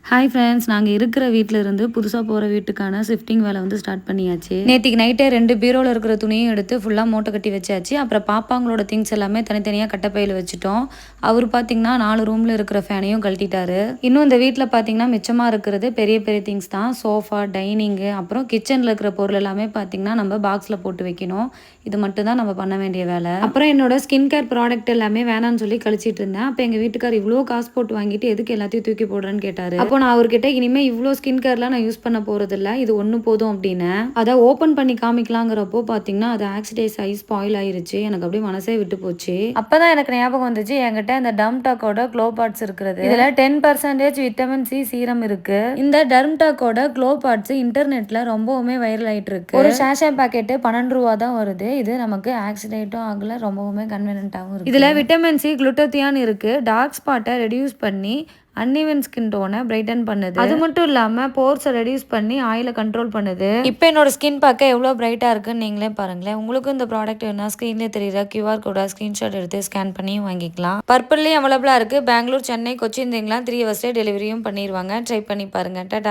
Hi friends, நாங்கள் இருக்கிற வீட்டில் இருந்து புதுசாக போகிற வீட்டுக்கான ஷிஃப்டிங் வேலை வந்து ஸ்டார்ட் பண்ணியாச்சு. நேற்றுக்கு நைட்டே 2 பீரோவில் இருக்கிற துணியும் எடுத்து ஃபுல்லாக மூட்டை கட்டி வச்சாச்சு. அப்புறம் பாப்பாங்களோட திங்ஸ் எல்லாமே தனித்தனியாக கட்டப்பையில் வச்சுட்டோம். அவர் பார்த்தீங்கன்னா 4 ரூமில் இருக்கிற ஃபேனையும் கழட்டிட்டாரு. இன்னும் இந்த வீட்டில் பார்த்தீங்கன்னா மிச்சமாக இருக்கிறது பெரிய பெரிய திங்ஸ் தான். சோஃபா, டைனிங்கு, அப்புறம் கிச்சனில் இருக்கிற பொருள் எல்லாமே பார்த்தீங்கன்னா நம்ம பாக்ஸில் போட்டு வைக்கணும். இது மட்டும் தான் நம்ம பண்ண வேண்டிய வேலை. அப்புறம் என்னோட ஸ்கின் கேர் ப்ராடக்ட் எல்லாமே வேணான்னு சொல்லி கழிச்சிட்டு இருந்தேன். அப்போ எங்கள் வீட்டுக்கார் இவ்வளோ காசு போட்டு வாங்கிட்டு எதுக்கு எல்லாத்தையும் தூக்கி போடுறேன்னு கேட்டார். அப்போ நான் அவர்கிட்ட இனிமே இவ்வளோ ஸ்கின் கேர்லாம் நான் யூஸ் பண்ண போறதில்ல, இது ஒன்று போதும் அப்படின்னு அதை ஓப்பன் பண்ணி காமிக்கலாங்கிறப்போ பார்த்தீங்கன்னா அது ஆக்சிடைஸ் ஆகி ஸ்பாயில் ஆயிருச்சு. எனக்கு அப்படியே மனசே விட்டு போச்சு. அப்பதான் எனக்கு ஞாபகம் வந்துச்சு, என்கிட்ட இந்த டர்ம்டாக்கோட க்ளோ பார்ட்ஸ் இருக்கிறது. இதுல 10% விட்டமின் சி சீரம் இருக்கு. இந்த டர்ம்டாக்கோட க்ளோ பார்ட்ஸ் இன்டர்நெட்ல ரொம்பவுமே வைரல் ஆயிட்டு இருக்கு. ஒரு சாஷே பாக்கெட் 12 ரூபா தான் வருது. இது நமக்கு ஆக்சிடேட்டும் ஆகல, ரொம்பவுமே கன்வீனியன்ட்டாகவும் இருக்கு. இதுல விட்டமின் சி குளுட்டத்தியான் இருக்கு. டார்க் ஸ்பாட்டை ரெடியூஸ் பண்ணி அன்இவன் ஸ்கின் டோனை பிரைட்டன் பண்ணுது. அது மட்டும் இல்லாமல் போர்ஸை ரெடியூஸ் பண்ணி ஆயிலை கண்ட்ரோல் பண்ணுது. இப்போ என்னோட ஸ்கின் பார்க்க எவ்வளோ பிரைட்டாக இருக்குன்னு நீங்களே பாருங்களேன். உங்களுக்கும் இந்த ப்ராடக்ட் வேணா ஸ்க்ரீன்லேயே தெரியுற QR கோட ஸ்க்ரீன்ஷாட் எடுத்து ஸ்கேன் பண்ணி வாங்கிக்கலாம். பர்பிள்லேயும் அவைலபிளாக இருக்குது. பெங்களூர், சென்னை, கொச்சின், இங்கெல்லாம் 3 hours டெலிவரியும் பண்ணிடுவாங்க. ட்ரை பண்ணி பாருங்க. டாடா.